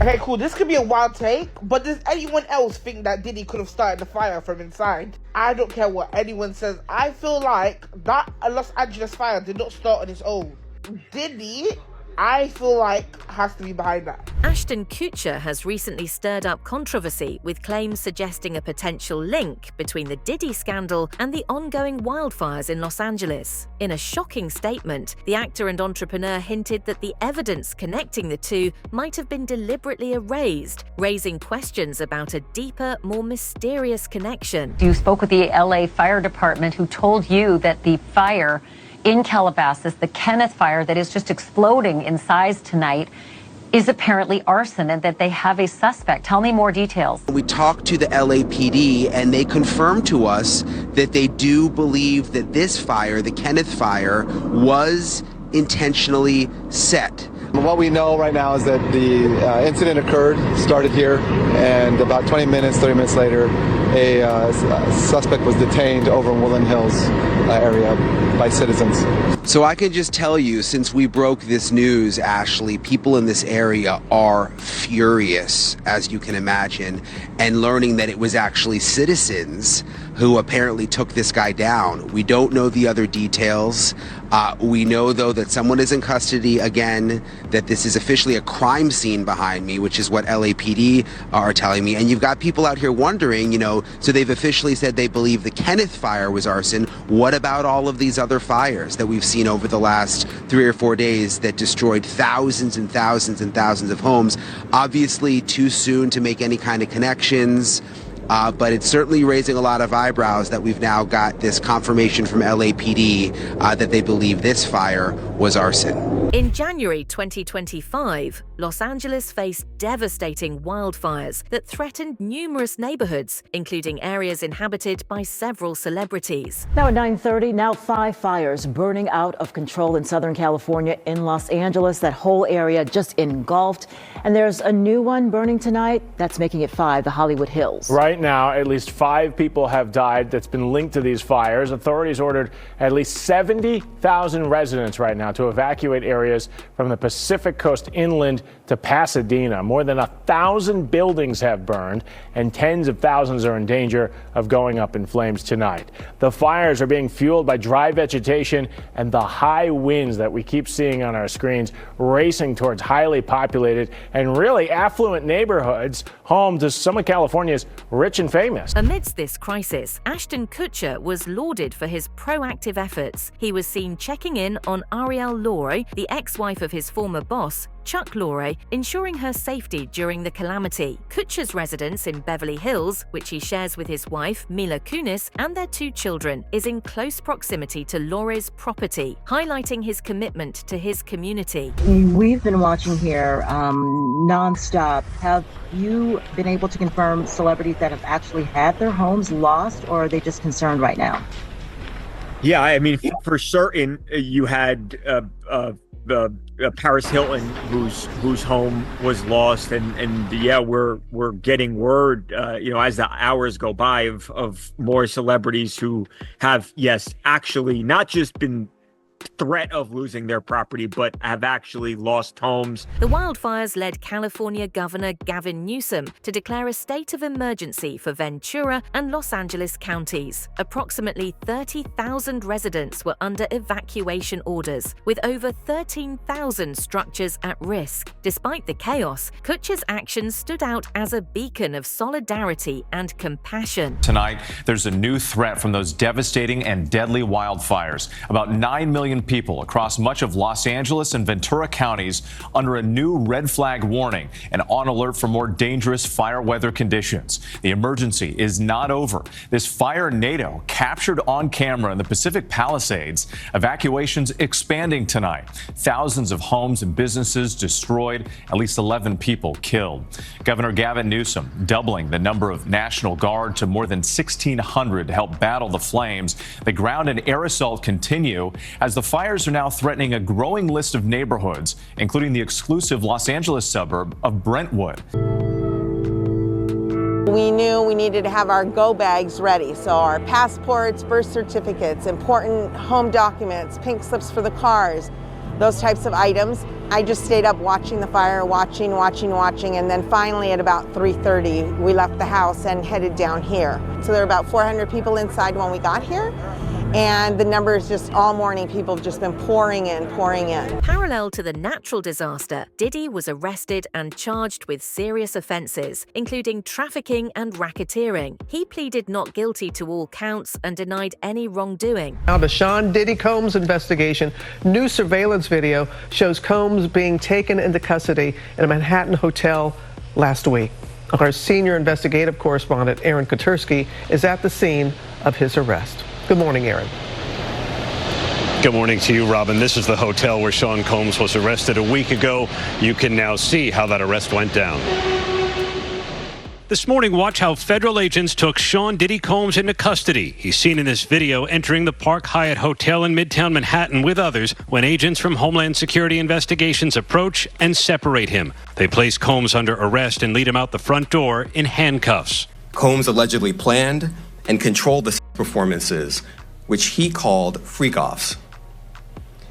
Okay, cool. This could be a wild take, but does anyone else think that Diddy could have started the fire from inside? I don't care what anyone says. I feel like that Los Angeles fire did not start on its own. Diddy, I feel like, has to be behind that. Ashton Kutcher has recently stirred up controversy with claims suggesting a potential link between the Diddy scandal and the ongoing wildfires in Los Angeles. In a shocking statement, the actor and entrepreneur hinted that the evidence connecting the two might have been deliberately erased, raising questions about a deeper, more mysterious connection. You spoke with the LA Fire Department, who told you that the fire in Calabasas, the Kenneth fire that is just exploding in size tonight, is apparently arson and that they have a suspect. Tell me more details. We talked to the LAPD and they confirmed to us that they do believe that this fire, the Kenneth fire, was intentionally set. What we know right now is that the incident started here, and about 30 minutes later, a suspect was detained over in Woodland Hills area by citizens. So I can just tell you, since we broke this news, Ashley, people in this area are furious, as you can imagine, and learning that it was actually citizens who apparently took this guy down. We don't know the other details. We know, though, that someone is in custody again, that this is officially a crime scene behind me, which is what LAPD are telling me. And you've got people out here wondering, so they've officially said they believe the Kenneth fire was arson. What about all of these other fires that we've seen over the last 3 or 4 days that destroyed thousands and thousands and thousands of homes? Obviously, too soon to make any kind of connections. But it's certainly raising a lot of eyebrows that we've now got this confirmation from LAPD that they believe this fire was arson. In January 2025, Los Angeles faced devastating wildfires that threatened numerous neighborhoods, including areas inhabited by several celebrities. Now at 9:30, now 5 fires burning out of control in Southern California in Los Angeles. That whole area just engulfed. And there's a new one burning tonight. That's making it 5, the Hollywood Hills. Right now, at least 5 people have died that's been linked to these fires. Authorities ordered at least 70,000 residents right now to evacuate areas from the Pacific Coast inland to Pasadena. More than 1,000 buildings have burned, and tens of thousands are in danger of going up in flames tonight. The fires are being fueled by dry vegetation and the high winds that we keep seeing on our screens, racing towards highly populated and really affluent neighborhoods, home to some of California's rich and famous. Amidst this crisis, Ashton Kutcher was lauded for his proactive efforts. He was seen checking in on Ariel Laurie, the ex-wife of his former boss, Chuck Laurie, ensuring her safety during the calamity. Kutcher's residence in Beverly Hills, which he shares with his wife, Mila Kunis, and their 2 children, is in close proximity to Laurie's property, highlighting his commitment to his community. We've been watching here nonstop. Have you been able to confirm celebrities that have actually had their homes lost, or are they just concerned right now? Yeah, I mean, for certain, you had Paris Hilton, whose home was lost, and yeah, we're getting word, as the hours go by, of more celebrities who have, yes, actually not just been threat of losing their property, but have actually lost homes. The wildfires led California Governor Gavin Newsom to declare a state of emergency for Ventura and Los Angeles counties. Approximately 30,000 residents were under evacuation orders, with over 13,000 structures at risk. Despite the chaos, Kutcher's actions stood out as a beacon of solidarity and compassion. Tonight, there's a new threat from those devastating and deadly wildfires. About 9 million people across much of Los Angeles and Ventura counties under a new red flag warning and on alert for more dangerous fire weather conditions. The emergency is not over. This fire NATO captured on camera in the Pacific Palisades. Evacuations expanding tonight. Thousands of homes and businesses destroyed, at least 11 people killed. Governor Gavin Newsom doubling the number of National Guard to more than 1,600 to help battle the flames. The ground and air assault continue as the fires are now threatening a growing list of neighborhoods, including the exclusive Los Angeles suburb of Brentwood. We knew we needed to have our go bags ready, so our passports, birth certificates, important home documents, pink slips for the cars, those types of items. I just stayed up watching the fire, watching, and then finally at about 3:30, we left the house and headed down here. So there were about 400 people inside when we got here, and the numbers just all morning, people have just been pouring in. Parallel to the natural disaster, Diddy was arrested and charged with serious offences, including trafficking and racketeering. He pleaded not guilty to all counts and denied any wrongdoing. Now, the Sean Diddy Combs investigation. New surveillance video shows Combs being taken into custody in a Manhattan hotel last week. Our senior investigative correspondent, Aaron Kotursky, is at the scene of his arrest. Good morning, Aaron. Good morning to you, Robin. This is the hotel where Sean Combs was arrested a week ago. You can now see how that arrest went down. This morning, watch how federal agents took Sean Diddy Combs into custody. He's seen in this video entering the Park Hyatt Hotel in Midtown Manhattan with others when agents from Homeland Security Investigations approach and separate him. They place Combs under arrest and lead him out the front door in handcuffs. Combs allegedly planned and controlled the performances, which he called freak-offs,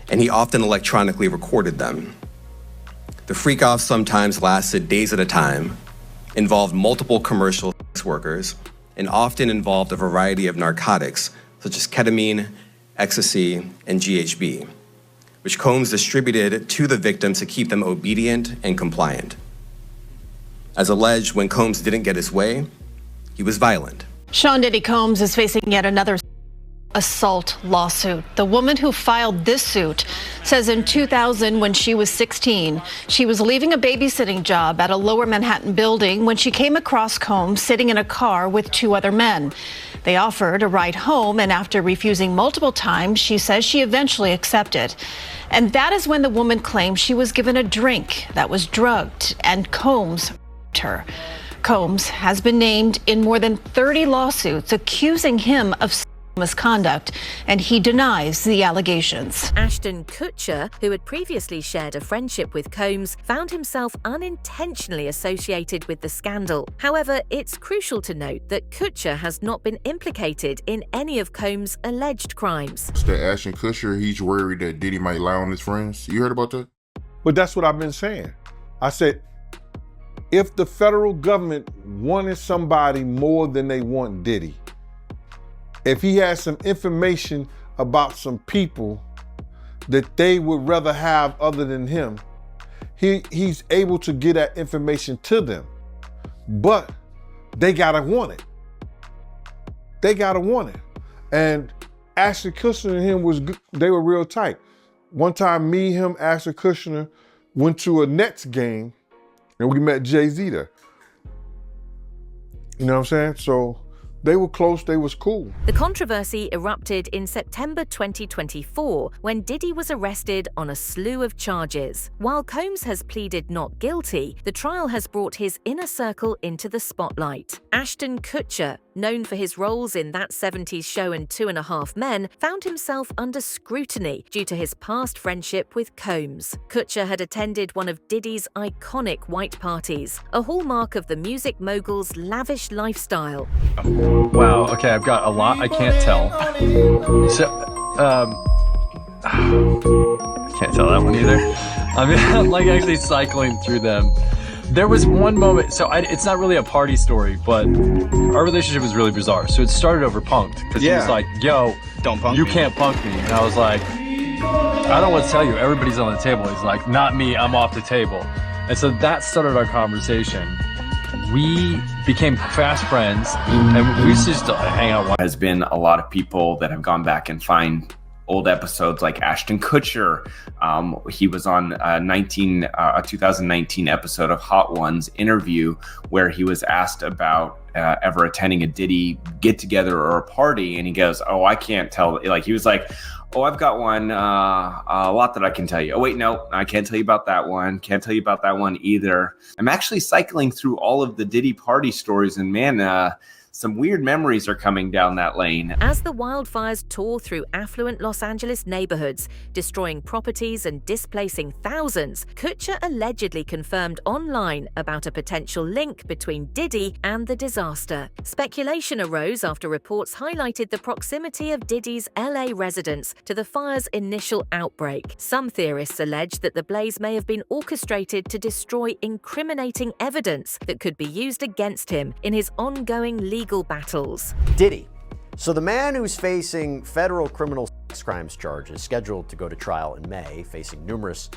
and he often electronically recorded them. The freak-offs sometimes lasted days at a time, involved multiple commercial sex workers, and often involved a variety of narcotics such as ketamine, ecstasy, and GHB, which Combs distributed to the victims to keep them obedient and compliant. As alleged, when Combs didn't get his way, he was violent. Sean Diddy Combs is facing yet another assault lawsuit. The woman who filed this suit says in 2000, when she was 16, she was leaving a babysitting job at a Lower Manhattan building when she came across Combs sitting in a car with two other men. They offered a ride home, and after refusing multiple times, she says she eventually accepted. And that is when the woman claimed she was given a drink that was drugged, and Combs raped her. Combs has been named in more than 30 lawsuits accusing him of misconduct, and he denies the allegations. Ashton Kutcher, who had previously shared a friendship with Combs, found himself unintentionally associated with the scandal. However, it's crucial to note that Kutcher has not been implicated in any of Combs' alleged crimes. That Ashton Kutcher, he's worried that Diddy might lie on his friends. You heard about that? But that's what I've been saying. I said, if the federal government wanted somebody more than they want Diddy, if he has some information about some people that they would rather have other than him, he's able to get that information to them. But they gotta want it. They gotta want it. And Ashton Kutcher and him they were real tight. One time, me, him, Ashton Kutcher went to a Nets game and we met Jay-Z there. You know what I'm saying? So they were close, they was cool. The controversy erupted in September 2024 when Diddy was arrested on a slew of charges. While Combs has pleaded not guilty, the trial has brought his inner circle into the spotlight. Ashton Kutcher, known for his roles in That 70s Show and 2.5 Men, found himself under scrutiny due to his past friendship with Combs. Kutcher had attended one of Diddy's iconic white parties, a hallmark of the music mogul's lavish lifestyle. Wow, okay, I've got a lot I can't tell. So, I can't tell that one either. I mean, I'm like actually cycling through them. There was one moment, so it's not really a party story, but our relationship was really bizarre. So it started over punked, because he was like, yo, don't punk you can't punk me. And I was like, I don't know what to tell you, everybody's on the table. He's like, not me, I'm off the table. And so that started our conversation. We became fast friends, and we used to just hang out. There's been a lot of people that have gone back and find old episodes like Ashton Kutcher. He was on a 2019 episode of Hot Ones interview where he was asked about ever attending a Diddy get together or a party. And he goes, oh, I can't tell. Like, he was like, oh, I've got one, a lot that I can tell you. Oh, wait, no, I can't tell you about that one. Can't tell you about that one either. I'm actually cycling through all of the Diddy party stories, and man, some weird memories are coming down that lane. As the wildfires tore through affluent Los Angeles neighborhoods, destroying properties and displacing thousands, Kutcher allegedly confirmed online about a potential link between Diddy and the disaster. Speculation arose after reports highlighted the proximity of Diddy's LA residence to the fire's initial outbreak. Some theorists allege that the blaze may have been orchestrated to destroy incriminating evidence that could be used against him in his ongoing legal battles. Diddy. So the man who's facing federal criminal sex crimes charges, scheduled to go to trial in May, facing numerous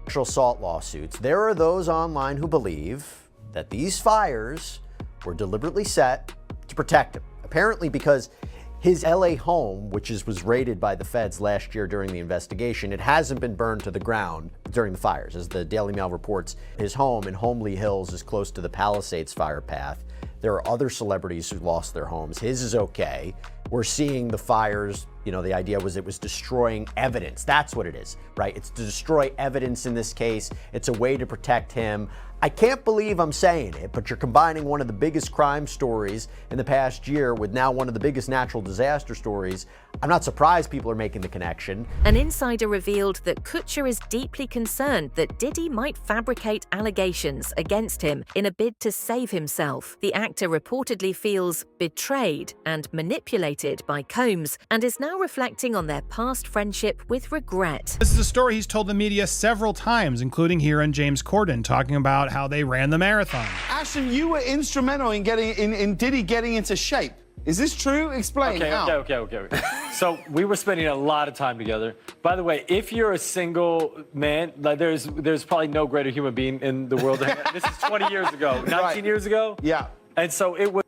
sexual assault lawsuits, there are those online who believe that these fires were deliberately set to protect him. Apparently because his LA home, which was raided by the feds last year during the investigation, it hasn't been burned to the ground during the fires. As the Daily Mail reports, his home in Homely Hills is close to the Palisades fire path. There are other celebrities who lost their homes. His is okay. We're seeing the fires, the idea was it was destroying evidence. That's what it is, right? It's to destroy evidence in this case. It's a way to protect him. I can't believe I'm saying it, but you're combining one of the biggest crime stories in the past year with now one of the biggest natural disaster stories. I'm not surprised people are making the connection. An insider revealed that Kutcher is deeply concerned that Diddy might fabricate allegations against him in a bid to save himself. The actor reportedly feels betrayed and manipulated by Combs and is now reflecting on their past friendship with regret. This is a story he's told the media several times, including here on James Corden, talking about how they ran the marathon. Ashton, you were instrumental in Diddy getting into shape. Is this true? Explain. Okay. So we were spending a lot of time together. By the way, if you're a single man, like there's probably no greater human being in the world. This is 20 years ago, 19 years ago. Yeah. And so it was.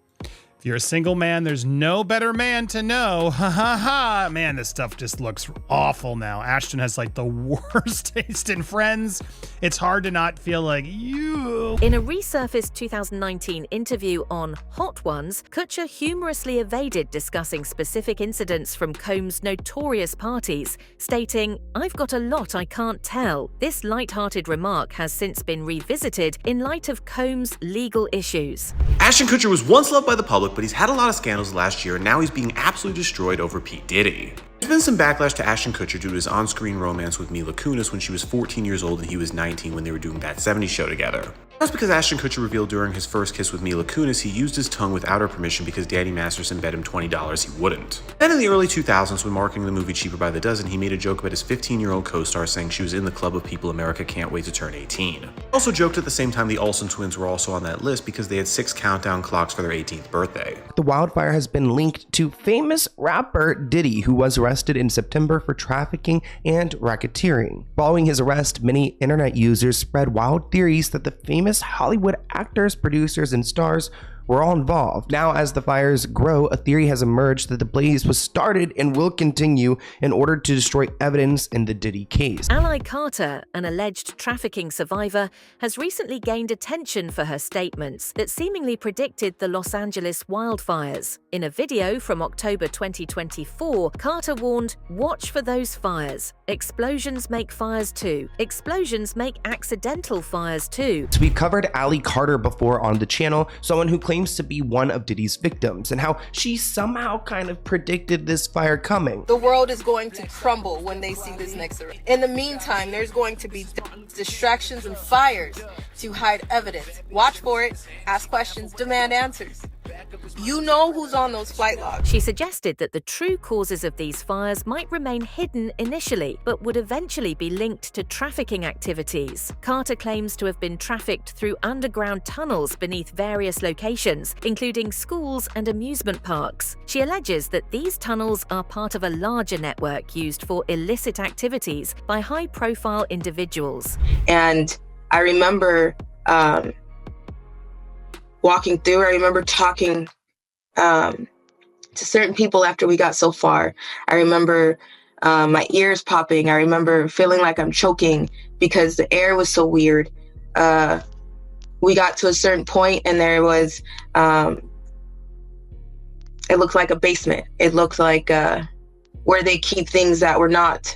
If you're a single man, there's no better man to know. Ha ha ha. Man, this stuff just looks awful now. Ashton has like the worst taste in Friends. It's hard to not feel like you. In a resurfaced 2019 interview on Hot Ones, Kutcher humorously evaded discussing specific incidents from Combs' notorious parties, stating, "I've got a lot I can't tell." This light-hearted remark has since been revisited in light of Combs' legal issues. Ashton Kutcher was once loved by the public, but he's had a lot of scandals last year, and now he's being absolutely destroyed over P. Diddy. There's been some backlash to Ashton Kutcher due to his on-screen romance with Mila Kunis when she was 14 years old and he was 19 when they were doing That 70s Show together. That's because Ashton Kutcher revealed during his first kiss with Mila Kunis he used his tongue without her permission because Daddy Masterson bet him $20 he wouldn't. Then in the early 2000s, when marketing the movie Cheaper by the Dozen, he made a joke about his 15-year-old co-star saying she was in the club of people America can't wait to turn 18. He also joked at the same time the Olsen twins were also on that list because they had 6 countdown clocks for their 18th birthday. The wildfire has been linked to famous rapper Diddy, who was arrested in September for trafficking and racketeering. Following his arrest, many internet users spread wild theories that the famous Hollywood actors, producers, and stars were all involved. Now, as the fires grow, a theory has emerged that the blaze was started and will continue in order to destroy evidence in the Diddy case. Ally Carter, an alleged trafficking survivor, has recently gained attention for her statements that seemingly predicted the Los Angeles wildfires. In a video from October 2024, Carter warned, "Watch for those fires. Explosions make fires too. Explosions make accidental fires too." So we've covered Ally Carter before on the channel, someone who claims to be one of Diddy's victims, and how she somehow kind of predicted this fire coming. The world is going to crumble when they see this next event. In the meantime, there's going to be distractions and fires to hide evidence. Watch for it, ask questions, demand answers. You know who's on those flight logs. She suggested that the true causes of these fires might remain hidden initially, but would eventually be linked to trafficking activities. Carter claims to have been trafficked through underground tunnels beneath various locations, including schools and amusement parks. She alleges that these tunnels are part of a larger network used for illicit activities by high-profile individuals. And I remember walking through, I remember talking to certain people after we got so far. I remember my ears popping. I remember feeling like I'm choking because the air was so weird. We got to a certain point and there was, it looked like a basement. It looked like where they keep things that were not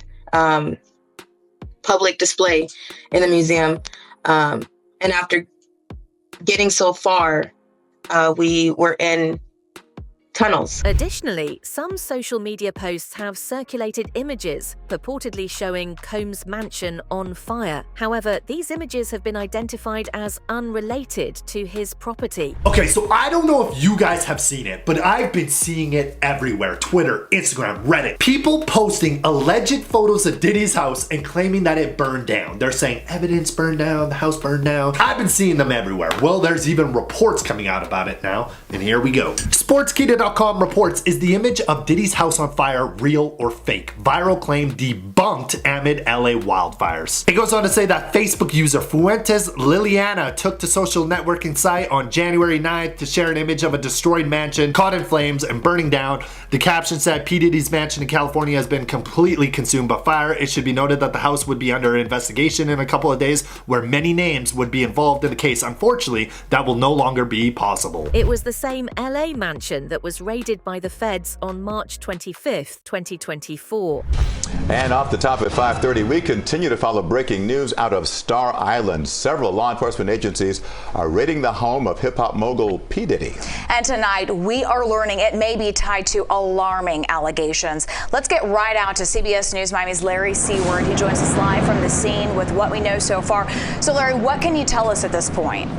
public display in the museum. And after getting so far, we were in tunnels. Additionally, some social media posts have circulated images purportedly showing Combs' mansion on fire. However, these images have been identified as unrelated to his property. Okay, so I don't know if you guys have seen it, but I've been seeing it everywhere. Twitter, Instagram, Reddit. People posting alleged photos of Diddy's house and claiming that it burned down. They're saying evidence burned down, the house burned down. I've been seeing them everywhere. Well, there's even reports coming out about it now, and here we go. Sportskeeda.com reports, is the image of Diddy's house on fire real or fake? Viral claim debunked amid LA wildfires. It goes on to say that Facebook user Fuentes Liliana took to social networking site on January 9th to share an image of a destroyed mansion caught in flames and burning down. The caption said, P. Diddy's mansion in California has been completely consumed by fire. It should be noted that the house would be under investigation in a couple of days, where many names would be involved in the case. Unfortunately, that will no longer be possible. It was the same LA mansion that was raided by the feds on March 25th, 2024. And off the top at 5:30, we continue to follow breaking news out of Star Island. Several law enforcement agencies are raiding the home of hip-hop mogul P. Diddy. And tonight, we are learning it may be tied to alarming allegations. Let's get right out to CBS News Miami's Larry Seward. He joins us live from the scene with what we know so far. So, Larry, what can you tell us at this point?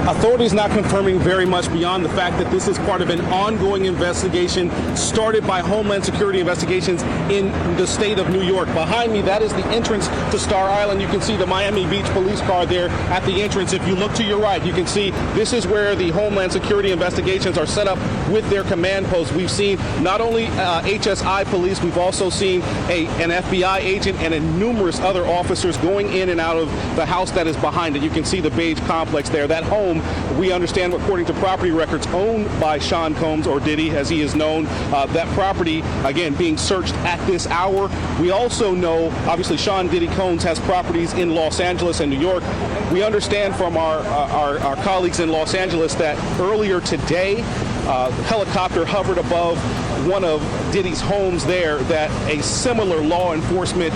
Authorities not confirming very much beyond the fact that this is part of an ongoing investigation started by Homeland Security investigations in the state of New York. Behind me, that is the entrance to Star Island. You can see the Miami Beach police car there at the entrance. If you look to your right, you can see this is where the Homeland Security investigations are set up with their command posts. We've seen not only HSI police, we've also seen an FBI agent and numerous other officers going in and out of the house that is behind it. You can see the beige complex there. That home, we understand, according to property records, owned by Sean Combs, or Diddy as he is known. That property, again, being searched at this hour. We also know, obviously, Sean Diddy Combs has properties in Los Angeles and New York. We understand from our colleagues in Los Angeles that earlier today, a helicopter hovered above one of Diddy's homes there, that a similar law enforcement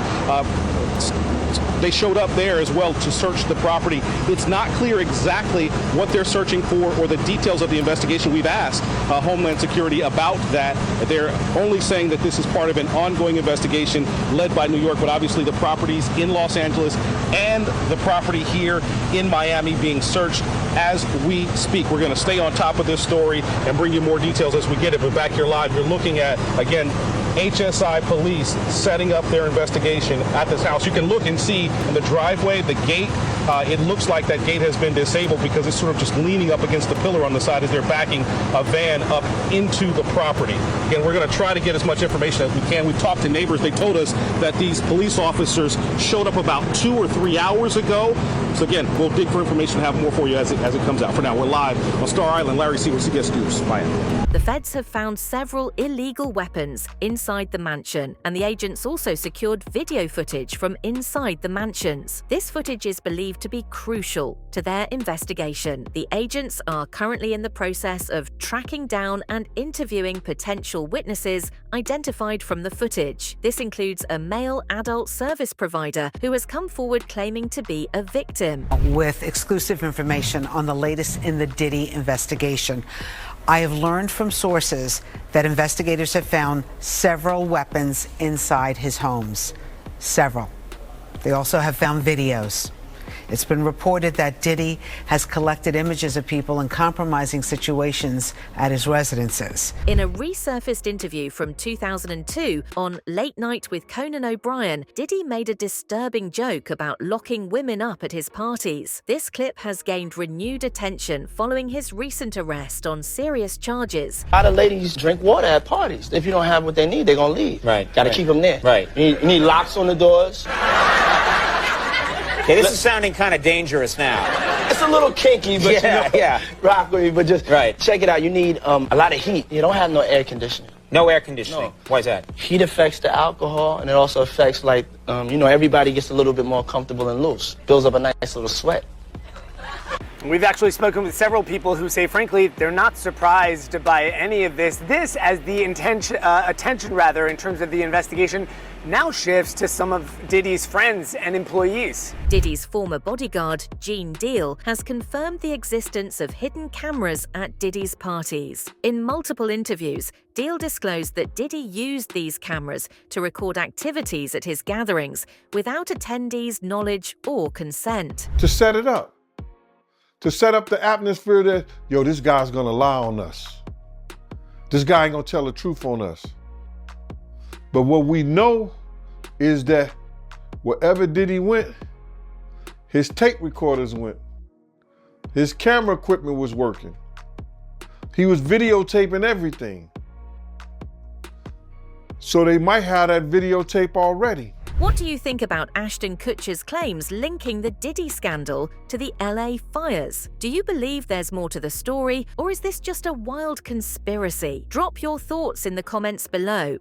they showed up there as well to search the property. It's not clear exactly what they're searching for or the details of the investigation. We've asked Homeland Security about that. They're only saying that this is part of an ongoing investigation led by New York, but obviously the properties in Los Angeles and the property here in Miami being searched as we speak. We're going to stay on top of this story and bring you more details as we get it. But back here live, you're looking at, again, HSI police setting up their investigation at this house. You can look and see in the driveway, the gate, it looks like that gate has been disabled because it's sort of just leaning up against the pillar on the side as they're backing a van up into the property. Again, we're going to try to get as much information as we can. We've talked to neighbors. They told us that these police officers showed up about 2 or 3 hours ago. So again, we'll dig for information and have more for you as it comes out. For now, we're live on Star Island. Larry Seward, CBS News, Miami. The feds have found several illegal weapons inside the mansion, and the agents also secured video footage from inside the mansions. This footage is believed to be crucial to their investigation. The agents are currently in the process of tracking down and interviewing potential witnesses identified from the footage. This includes a male adult service provider who has come forward claiming to be a victim. With exclusive information on the latest in the Diddy investigation, I have learned from sources that investigators have found several weapons inside his homes. Several. They also have found videos. It's been reported that Diddy has collected images of people in compromising situations at his residences. In a resurfaced interview from 2002 on Late Night with Conan O'Brien, Diddy made a disturbing joke about locking women up at his parties. This clip has gained renewed attention following his recent arrest on serious charges. A lot of ladies drink water at parties. If you don't have what they need, they're gonna leave. Right. Gotta keep them there. Right. You need locks on the doors. Okay, this is sounding kind of dangerous now. It's a little kinky, but rock with me. But just check it out. You need a lot of heat. You don't have no air conditioning. No air conditioning. No. Why is that? Heat affects the alcohol, and it also affects, like, everybody gets a little bit more comfortable and loose. Builds up a nice little sweat. We've actually spoken with several people who say, frankly, they're not surprised by any of this. This, as the attention in terms of the investigation, now shifts to some of Diddy's friends and employees. Diddy's former bodyguard, Gene Deal, has confirmed the existence of hidden cameras at Diddy's parties. In multiple interviews, Deal disclosed that Diddy used these cameras to record activities at his gatherings without attendees' knowledge or consent. To set it up. To set up the atmosphere that, yo, this guy's gonna lie on us. This guy ain't gonna tell the truth on us. But what we know is that wherever Diddy went, his tape recorders went. His camera equipment was working. He was videotaping everything. So they might have that videotape already. What do you think about Ashton Kutcher's claims linking the Diddy scandal to the LA fires? Do you believe there's more to the story, or is this just a wild conspiracy? Drop your thoughts in the comments below.